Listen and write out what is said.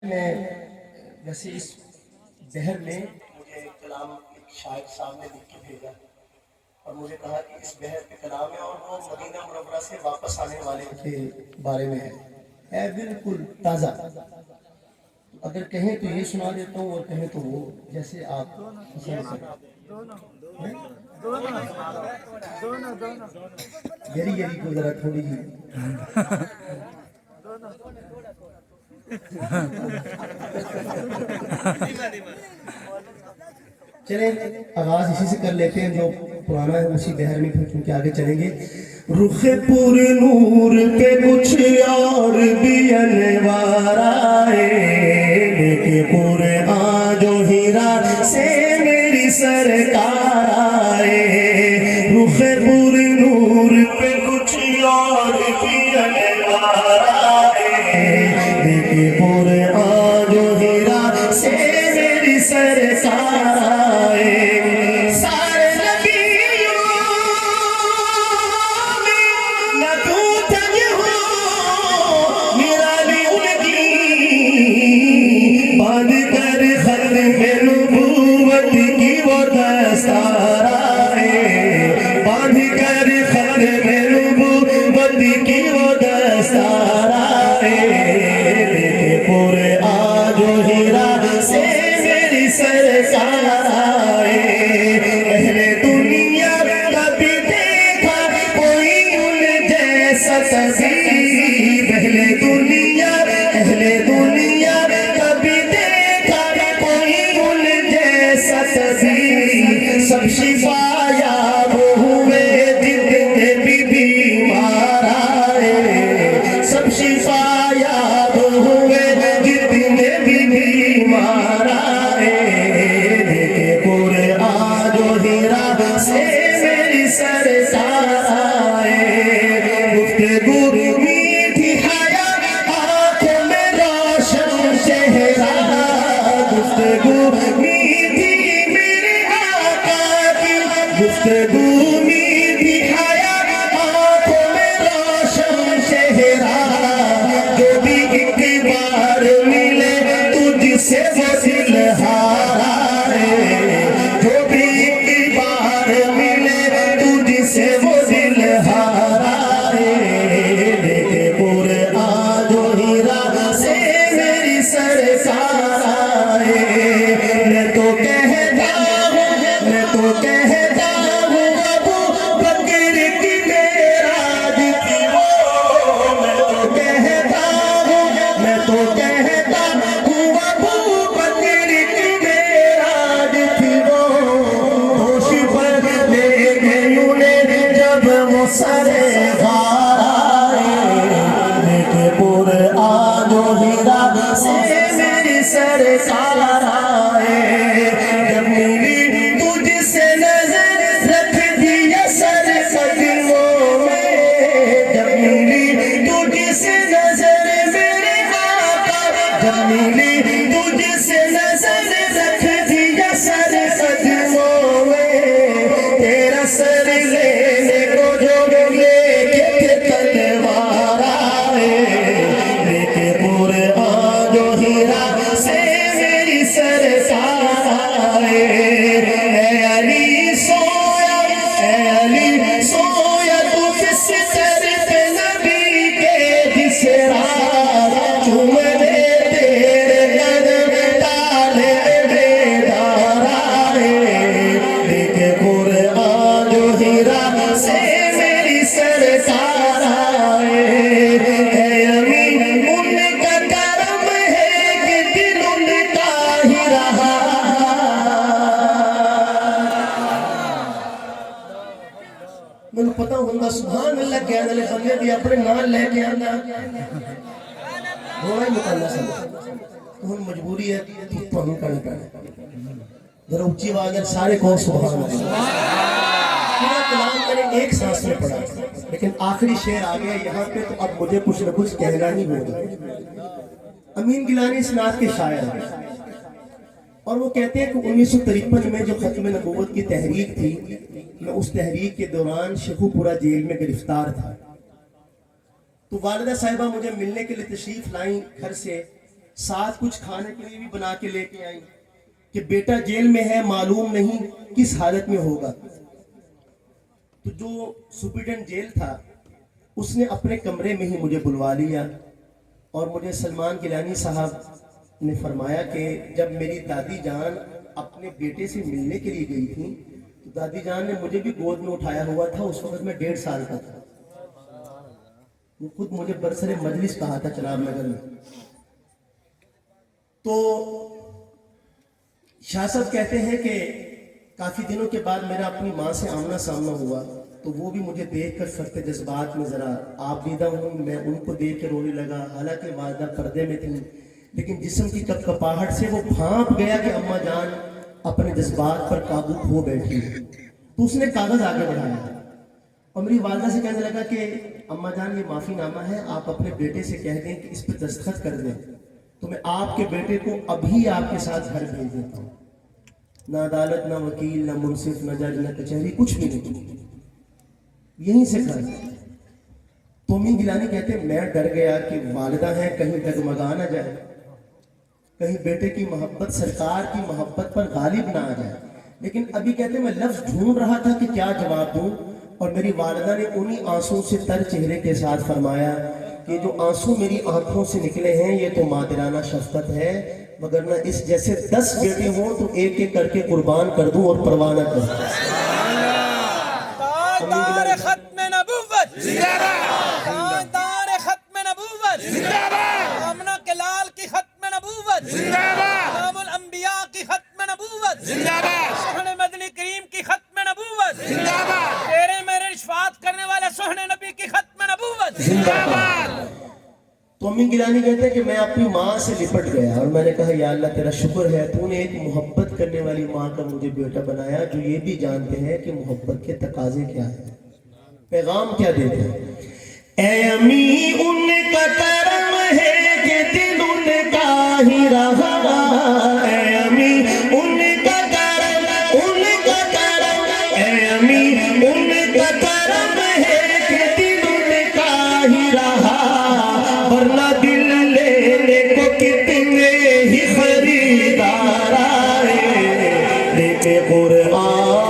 میں ویسے اس بحر میں مجھے کلام ایک شاعر صاحب نے لکھ کے بھیجا اور مجھے کہا کہ اس بحر پہ کلام ہے اور وہ مدینہ منورہ سے واپس آنے والے کے بارے میں ہے بالکل تازہ. اگر کہیں تو یہ سنا دیتا ہوں اور کہیں تو وہ جیسے آپ پسند کریں. یری یری کو ذرا تھوڑی جی چلیں آغاز اسی سے کر لیتے ہیں جو پرانا ہے اسی بحر میں پھر کیونکہ آگے چلیں گے. رخ پر نور پہ کچھ اور بھی انوار آئے لیکن پورے آجو ہیرا سے میری سرکار آئے. رخ پر نور پہ کچھ اور بھی انوار آئے لیکن پورے آجو ہیرا سے میری سرکار آئے. سارے نبیوں میں نہ تو تج ہو نرالی ان کی باندھ کر ختم نبوت کی وہ دستار آئے باندھ کر ختم نبوت کی وہ دستار آئے لیکن پورے آج ہیرا سے میری سرکار آئے. اہل دنیا کبھی دیکھا کوئی ان جیسا تصویر اہل دنیا کبھی دیکھا کوئی ان جیسا تصویر. سب شفا یاب ہوئے جتنے بھی بیمار آئے سب شفا یاب ہوئے جتنے بھی بیمار آئے لیکن پورے آج ہیرا سے میری سرکار آئے. گفتگو میٹھی حیا آنکھوں میں روشن چہرہ گفتگو میٹھی میرے آقا کی گفتگو میٹھی حیا آنکھوں میں روشن چہرہ جو بھی ایک بار ملے تجھ سے وہ دل ہارا ہے جو بھی ایک بار ملے تجھ سے وہ دل ہارا ہے لیکن پورے آج ہیرا سے میری سرکار آئے. میں تو کہتا ہوں ابو بکر کی معراج تھی وہ میں تو کہتا ہوں ابو بکر کی معراج تھی وہ ہوش پر لے گئے انہیں جب وہ سر غار آئے لیکن پورے آج ہیرا سے میری سرکار آئے. جب ملی تجھ سے نظر رکھ دیا سر قدموں میں جب ملی تجھ سے نظر میرے آقا جب ملی تجھ سے نظر رکھ دیا سر قدموں میں تیرا سر لینے کو جو لے کے تلوار آئے لیکن پورے آج ہیرا سے میری سرکار آئے. اے علی سویا تو بستر پہ نبی کے جس رات چومنے تیرے قدم تالے بیدار آئے لیکن پورے آج ہیرا سے میری سرکار آئے. اے امین ان کا کرم ہے کہ دل ان کا ہی رہا. مجھے پتا ہوتا سبحان اللہ کہنے لے بندے بھی اپنے نال لے کے آنا ہونا ہی مکاللہ سمجھا تو ہم مجبوری ہے تو ہم کرنے پڑے. ذرا اچھی آواز ہے سارے کہو سبحان اللہ. پورا کلام میں نے ایک سانس میں پڑھا لیکن آخری شعر آ گیا یہاں پہ تو اب مجھے کچھ نہ کچھ کہنا ہی ہوگا. امین گیلانی اس نعت کے شاعر ہیں اور وہ کہتے ہیں کہ 1953 میں جو ختم نبوت کی تحریک تھی میں اس تحریک کے دوران شیخو پورہ جیل میں گرفتار تھا تو والدہ صاحبہ مجھے ملنے کے لیے تشریف لائیں گھر سے ساتھ کچھ کھانے کے لیے بھی بنا کے لے کے آئی کہ بیٹا جیل میں ہے، معلوم نہیں کس حالت میں ہوگا۔ تو جو سپرڈنٹ جیل تھا اس نے اپنے کمرے میں ہی مجھے بلوا لیا، اور مجھے سلمان گیلانی صاحب نے فرمایا کہ جب میری دادی جان اپنے بیٹے سے ملنے کے لیے گئی تھی تو دادی جان نے مجھے بھی گود میں اٹھایا ہوا تھا، اس وقت میں 1.5 سال کا تھا۔ وہ خود مجھے برسر مجلس کہا تھا چناب نگر میں۔ تو شاہ صاحب کہتے ہیں کہ کافی دنوں کے بعد میرا اپنی ماں سے آمنا سامنا ہوا، تو وہ بھی مجھے دیکھ کر سخت جذبات میں ذرا آپ دیدہ ہوں، میں ان کو دیکھ کے رونے لگا۔ حالانکہ والدہ پردے میں تھی، لیکن جسم کی کپ کپاہٹ سے وہ بھانپ گیا کہ اماں جان اپنے جذبات پر قابو کھو بیٹھی۔ تو اس نے کاغذ آگے بڑھایا اور میری والدہ سے کہنے لگا کہ اماں جان یہ معافی نامہ ہے، آپ اپنے بیٹے سے کہہ دیں کہ اس پہ دستخط کر دیں، تو میں آپ کے بیٹے کو ابھی آپ کے ساتھ گھر بھیج دیتا ہوں۔ نہ عدالت، نہ وکیل، نہ منصف، نہ جج، نہ کچہری، کچھ بھی نہیں، یہیں سے گھر۔ تومین گیلانی کہتے ہیں میں ڈر گیا کہ والدہ ہیں کہیں ڈگمگا نہ جائے، کہیں بیٹے کی محبت سرکار کی محبت پر غالب نہ آ جائے۔ لیکن ابھی کہتے ہیں میں لفظ ڈھونڈ رہا تھا کہ کیا جواب دوں، اور میری والدہ نے انہی آنسوں سے تر چہرے کے ساتھ فرمایا کہ جو آنسو میری آنکھوں سے نکلے ہیں یہ تو مادرانہ شفقت ہے، مگر نہ اس جیسے 10 بیٹے ہوں تو ایک ایک کر کے قربان کر دوں اور پرواہ نہ کر دوں۔ تاجدار ختم نبوت زندہ باد، تاجدار ختم نبوت زندہ باد، آمنہ کے لال کی ختم نبوت زندہ باد، امام الانبیاء کی ختم نبوت زندہ باد، سہن مدنی کریم کی ختم نبوت زندہ باد، تیرے میرے شفاعت کرنے والے سہن نبی کی ختم نبوت زندہ باد۔ تومین گیلانی کہتے ہیں کہ میں اپنی ماں سے لپٹ گیا اور میں نے کہا یا اللہ تیرا شکر ہے تو نے ایک محبت کرنے والی ماں کا مجھے بیٹا بنایا جو یہ بھی جانتے ہیں کہ محبت کے تقاضے کیا ہیں، پیغام کیا دیتے ہیں۔ اے امی ان کا کرم ہے کہ دل ان کا ہی رہا، اے امی ان کا کرم، ان کا کرم، اے امی ان کا کرم ہے کہ دل ان کا ہی رہا، ورنہ دل لینے کو کتنے ہی خریدار آئے، لیکن قرآن